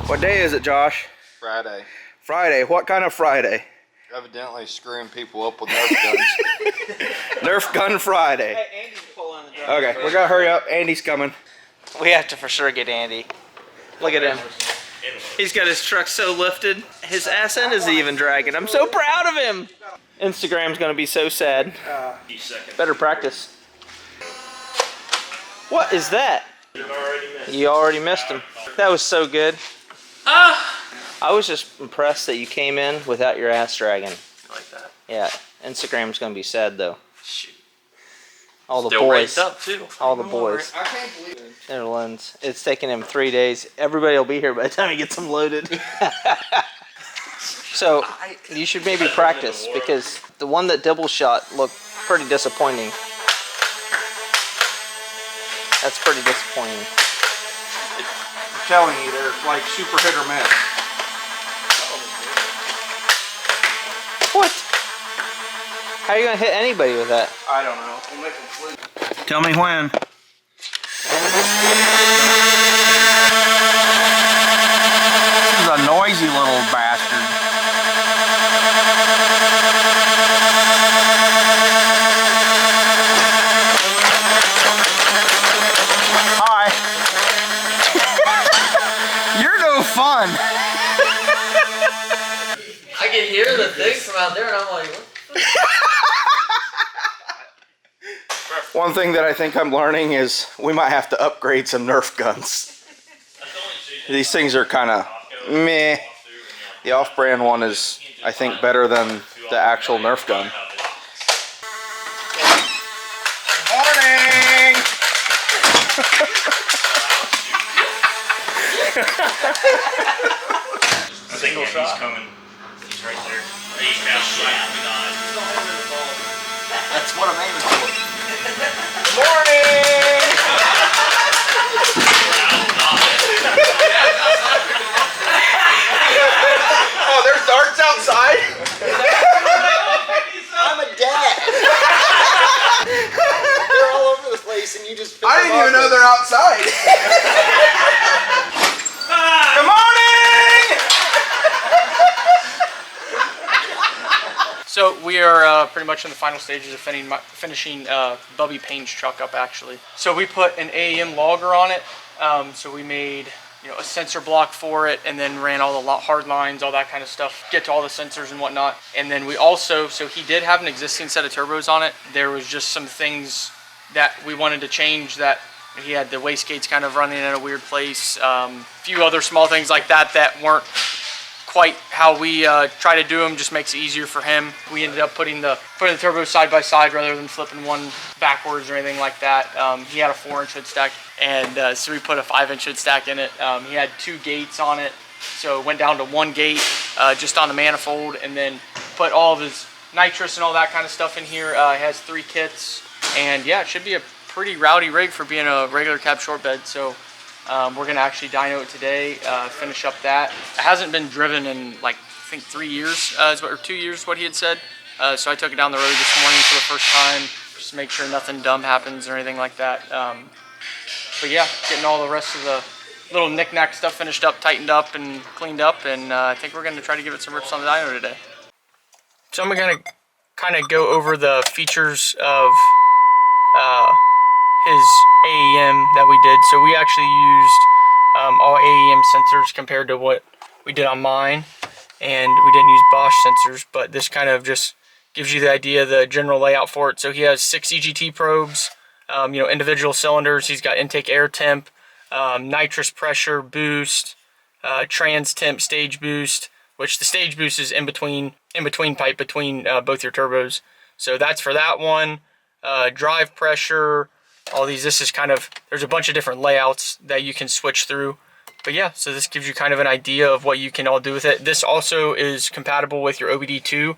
What day is it, Josh? Friday. Friday. What kind of Friday? Evidently screwing people up with Nerf guns. Nerf Gun Friday. Hey, Andy's pulling the drum. Okay, we gotta hurry up. Andy's coming. We have to for sure get Andy. Look at him. He's got his truck so lifted, his ass end isn't even dragging. I'm so proud of him. Instagram's gonna be so sad. Better practice. What is that? You already missed him. That was so good. I was just impressed that you came in without your ass dragging. Like that. Yeah, Instagram's gonna be sad though. Shoot. All the Still boys. raised up too. All the boys. I can't believe it. Netherlands. It's taking him 3 days. Everybody will be here by the time he gets them loaded. So you should maybe practice because the one that double shot looked pretty disappointing. That's pretty disappointing. I'm telling you, they're like super hit or miss. What? How are you gonna hit anybody with that? I don't know. We'll make them sleep. Tell me when. This is a noisy little bastard. Hi. You're no fun. I can hear the things from out there and I'm like, what? One thing that I think I'm learning is we might have to upgrade some Nerf guns. These things are kind of meh. The off-brand one is, I think, better than the actual Nerf gun. Morning! Single shot. He's coming. He's right there. He's That's what I'm aiming for. Morning! Oh, there's darts outside? I'm a dad. They're all over the place and you just pick I them didn't even up know they're outside. Good morning! So we are pretty much in the final stages of finishing Bubby Payne's truck up actually. So we put an AEM logger on it. So we made a sensor block for it and then ran all the hard lines, all that kind of stuff, get to all the sensors and whatnot. And then we also, so he did have an existing set of turbos on it. There was just some things that we wanted to change that he had the wastegates kind of running in a weird place. A few other small things like that that weren't quite how we try to do them, just makes it easier for him. We ended up putting the turbos side by side rather than flipping one backwards or anything like that. He had a 4-inch hood stack, and so we put a 5-inch hood stack in it. He had 2 gates on it, so it went down to 1 gate just on the manifold, and then put all of his nitrous and all that kind of stuff in here. He has 3 kits, and yeah, it should be a pretty rowdy rig for being a regular cab short bed. So we're gonna actually dyno it today, finish up that. It hasn't been driven in like I think 3 years, or 2 years, what he had said. So I took it down the road this morning for the first time, just to make sure nothing dumb happens or anything like that. But yeah, getting all the rest of the little knick-knack stuff finished up, tightened up, and cleaned up, and I think we're gonna try to give it some rips on the dyno today. So I'm gonna kind of go over the features of his AEM that we did. So we actually used all AEM sensors compared to what we did on mine, and we didn't use Bosch sensors, but this kind of just gives you the idea, the general layout for it. So he has 6 EGT probes, individual cylinders. He's got intake air temp, nitrous pressure boost, trans temp stage boost, which the stage boost is in between pipe between both your turbos. So that's for that one. Drive pressure, all these. This is kind of, there's a bunch of different layouts that you can switch through. But yeah, so this gives you kind of an idea of what you can all do with it. This also is compatible with your OBD2.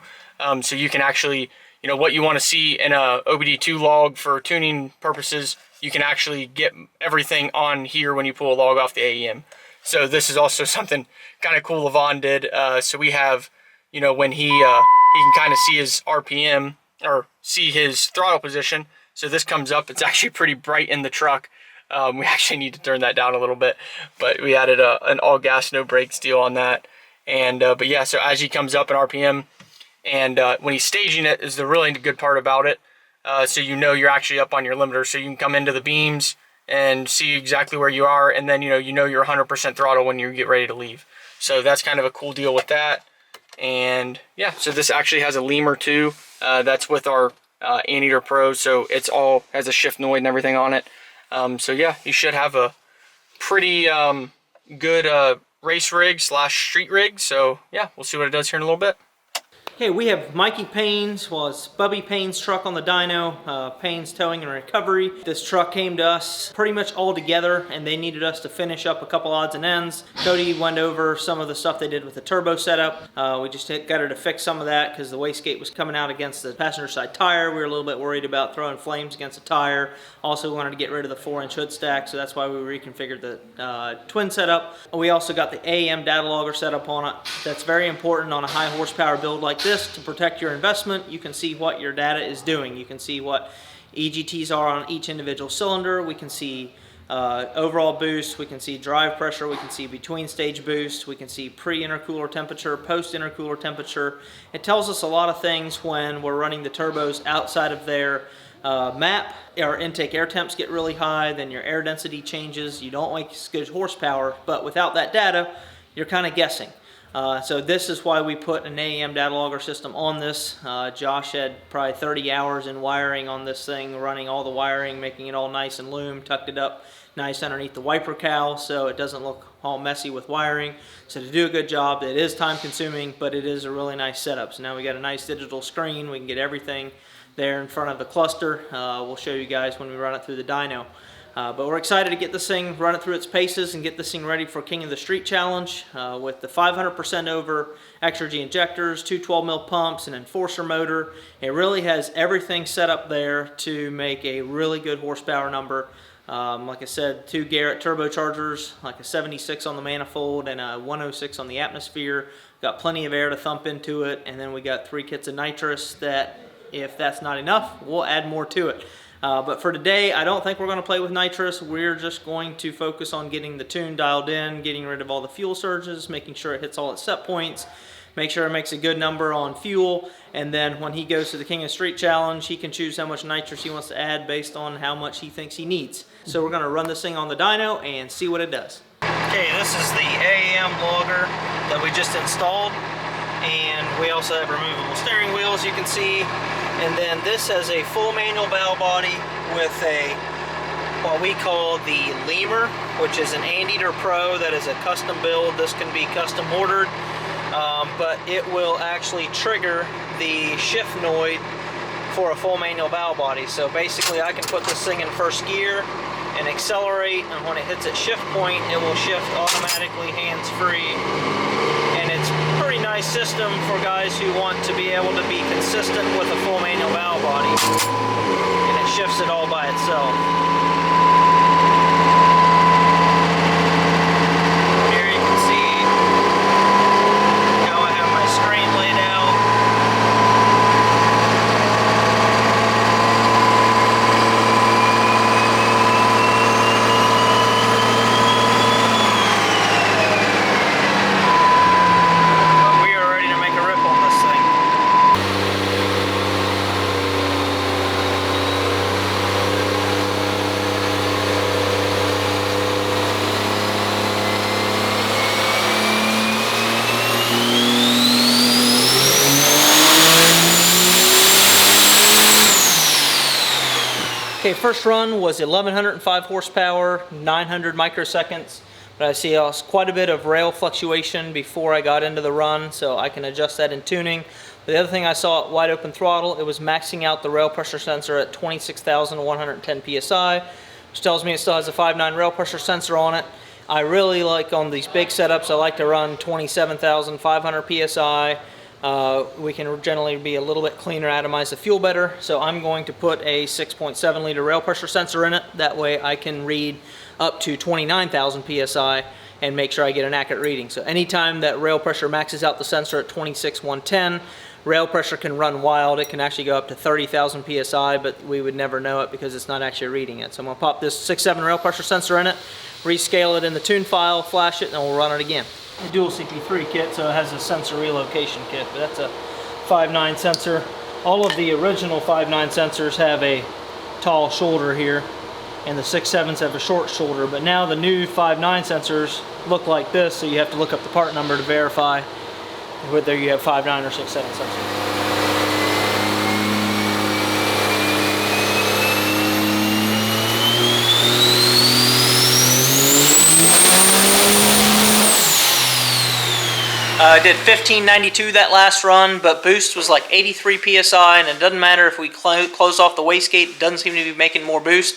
So you can actually, what you want to see in a OBD2 log for tuning purposes, you can actually get everything on here when you pull a log off the AEM. So this is also something kind of cool Levon did. So we have, when he can kind of see his RPM or see his throttle position. So this comes up, it's actually pretty bright in the truck. We actually need to turn that down a little bit, but we added an all gas, no brakes deal on that. And but yeah, so as he comes up in RPM, and when he's staging it is the really good part about it. So you know you're actually up on your limiter, so you can come into the beams and see exactly where you are, and then you know you're 100% throttle when you get ready to leave. So that's kind of a cool deal with that. And yeah, so this actually has a lemur too. That's with our Anteater Pro, so it's all has a shift noid and everything on it. So yeah, you should have a pretty good race rig / street rig. So yeah, we'll see what it does here in a little bit. Okay, we have Mikey Payne's, Bubby Payne's truck on the dyno, Payne's Towing and Recovery. This truck came to us pretty much all together, and they needed us to finish up a couple odds and ends. Cody went over some of the stuff they did with the turbo setup. We just got her to fix some of that because the wastegate was coming out against the passenger side tire. We were a little bit worried about throwing flames against the tire. Also wanted to get rid of the 4-inch hood stack, so that's why we reconfigured the twin setup. We also got the AEM data logger setup on it. That's very important on a high horsepower build like this to protect your investment. You can see what your data is doing. You can see what EGTs are on each individual cylinder. We can see overall boost. We can see drive pressure. We can see between stage boost. We can see pre-intercooler temperature, post-intercooler temperature. It tells us a lot of things when we're running the turbos outside of their map. Our intake air temps get really high, then your air density changes. You don't like good horsepower, but without that data, you're kind of guessing. So this is why we put an AEM data logger system on this. Josh had probably 30 hours in wiring on this thing, running all the wiring, making it all nice and loomed, tucked it up nice underneath the wiper cowl so it doesn't look all messy with wiring. So to do a good job, it is time consuming, but it is a really nice setup. So now we got a nice digital screen. We can get everything there in front of the cluster. We'll show you guys when we run it through the dyno. But we're excited to get this thing, run it through its paces, and get this thing ready for King of the Street Challenge with the 500% over extra G injectors, 2 12mm pumps, an enforcer motor. It really has everything set up there to make a really good horsepower number. Like I said, 2 Garrett turbochargers, like a 76 on the manifold and a 106 on the atmosphere. Got plenty of air to thump into it, and then we got 3 kits of nitrous that, if that's not enough, we'll add more to it. But for today, I don't think we're going to play with nitrous. We're just going to focus on getting the tune dialed in, getting rid of all the fuel surges, making sure it hits all its set points, make sure it makes a good number on fuel, and then when he goes to the King of the Street Challenge, he can choose how much nitrous he wants to add based on how much he thinks he needs. So we're going to run this thing on the dyno and see what it does. Okay, this is the AEM logger that we just installed, and we also have removable steering wheels, you can see. And then this has a full manual bow body with what we call the lemur, which is an Anteater Pro that is a custom build. This can be custom ordered, but it will actually trigger the shift noid for a full manual bow body. So basically I can put this thing in first gear and accelerate, and when it hits its shift point, it will shift automatically hands-free. And it's a pretty nice system for guys who want to be able to be consistent with a full manual bow body. And it shifts it all by itself. Here you can see how I have my screen laid out. Okay, first run was 1105 horsepower, 900 microseconds, but I see quite a bit of rail fluctuation before I got into the run, so I can adjust that in tuning. But the other thing I saw at wide open throttle, it was maxing out the rail pressure sensor at 26,110 psi, which tells me it still has a 5.9 rail pressure sensor on it. I really like, on these big setups, I like to run 27,500 psi. We can generally be a little bit cleaner, atomize the fuel better. So I'm going to put a 6.7 liter rail pressure sensor in it. That way I can read up to 29,000 psi and make sure I get an accurate reading. So anytime that rail pressure maxes out the sensor at 26,110, rail pressure can run wild. It can actually go up to 30,000 PSI, but we would never know it because it's not actually reading it. So I'm gonna pop this 6.7 rail pressure sensor in it, rescale it in the tune file, flash it, and then we'll run it again. A dual CP3 kit, so it has a sensor relocation kit, but that's a 5.9 sensor. All of the original 5.9 sensors have a tall shoulder here, and the 6.7s have a short shoulder, but now the new 5.9 sensors look like this, so you have to look up the part number to verify whether you have 5.9 or 6.7 sensors. I did 1592 that last run, but boost was like 83 PSI, and it doesn't matter if we close off the wastegate, it doesn't seem to be making more boost.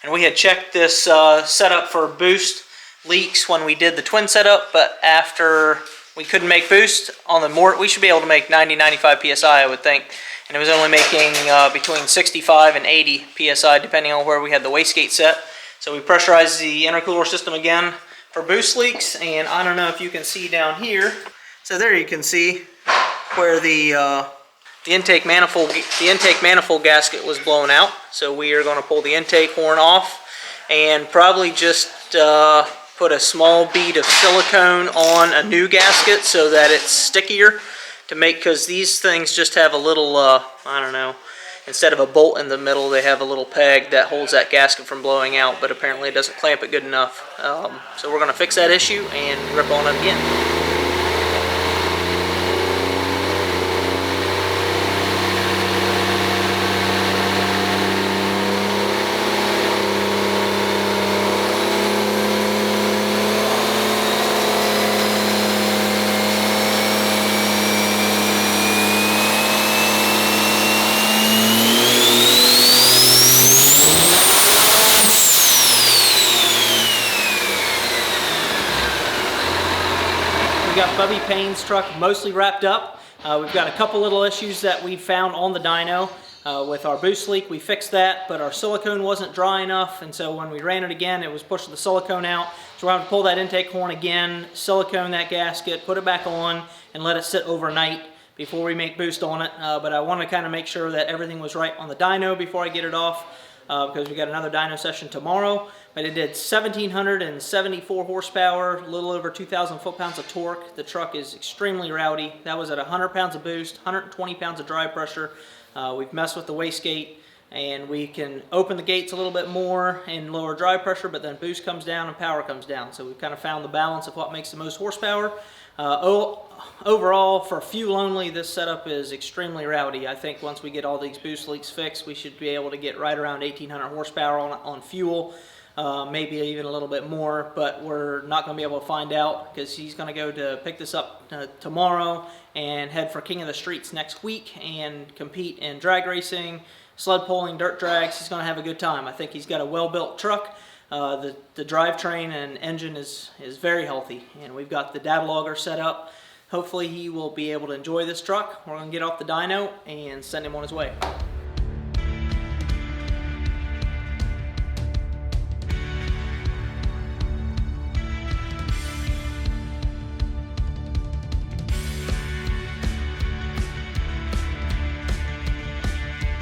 And we had checked this setup for boost leaks when we did the twin setup, but after we couldn't make boost on the more, we should be able to make 90-95 PSI, I would think. And it was only making between 65 and 80 PSI, depending on where we had the wastegate set. So we pressurized the intercooler system again for boost leaks, and I don't know if you can see down here. So there you can see where the intake manifold gasket was blown out. So we are going to pull the intake horn off and probably just put a small bead of silicone on a new gasket so that it's stickier to make, because these things just have a little, I don't know, instead of a bolt in the middle, they have a little peg that holds that gasket from blowing out, but apparently it doesn't clamp it good enough. So we're going to fix that issue and rip on it again. We got Bubby Payne's truck mostly wrapped up. We've got a couple little issues that we found on the dyno with our boost leak. We fixed that, but our silicone wasn't dry enough, and so when we ran it again, it was pushing the silicone out. So we're going to pull that intake horn again, silicone that gasket, put it back on, and let it sit overnight before we make boost on it. But I want to kind of make sure that everything was right on the dyno before I get it off, because we got another dyno session tomorrow. But it did 1,774 horsepower, a little over 2,000 foot-pounds of torque. The truck is extremely rowdy. That was at 100 pounds of boost, 120 pounds of drive pressure. We've messed with the wastegate, and we can open the gates a little bit more and lower drive pressure, but then boost comes down and power comes down. So we've kind of found the balance of what makes the most horsepower. Overall, for fuel only, this setup is extremely rowdy. I think once we get all these boost leaks fixed, we should be able to get right around 1,800 horsepower on fuel. Maybe even a little bit more, but we're not going to be able to find out because he's going to go to pick this up tomorrow and head for King of the Streets next week and compete in drag racing, sled pulling, dirt drags. He's going to have a good time. I think he's got a well-built truck. The drivetrain and engine is very healthy, and we've got the data logger set up. Hopefully he will be able to enjoy this truck. We're going to get off the dyno and send him on his way.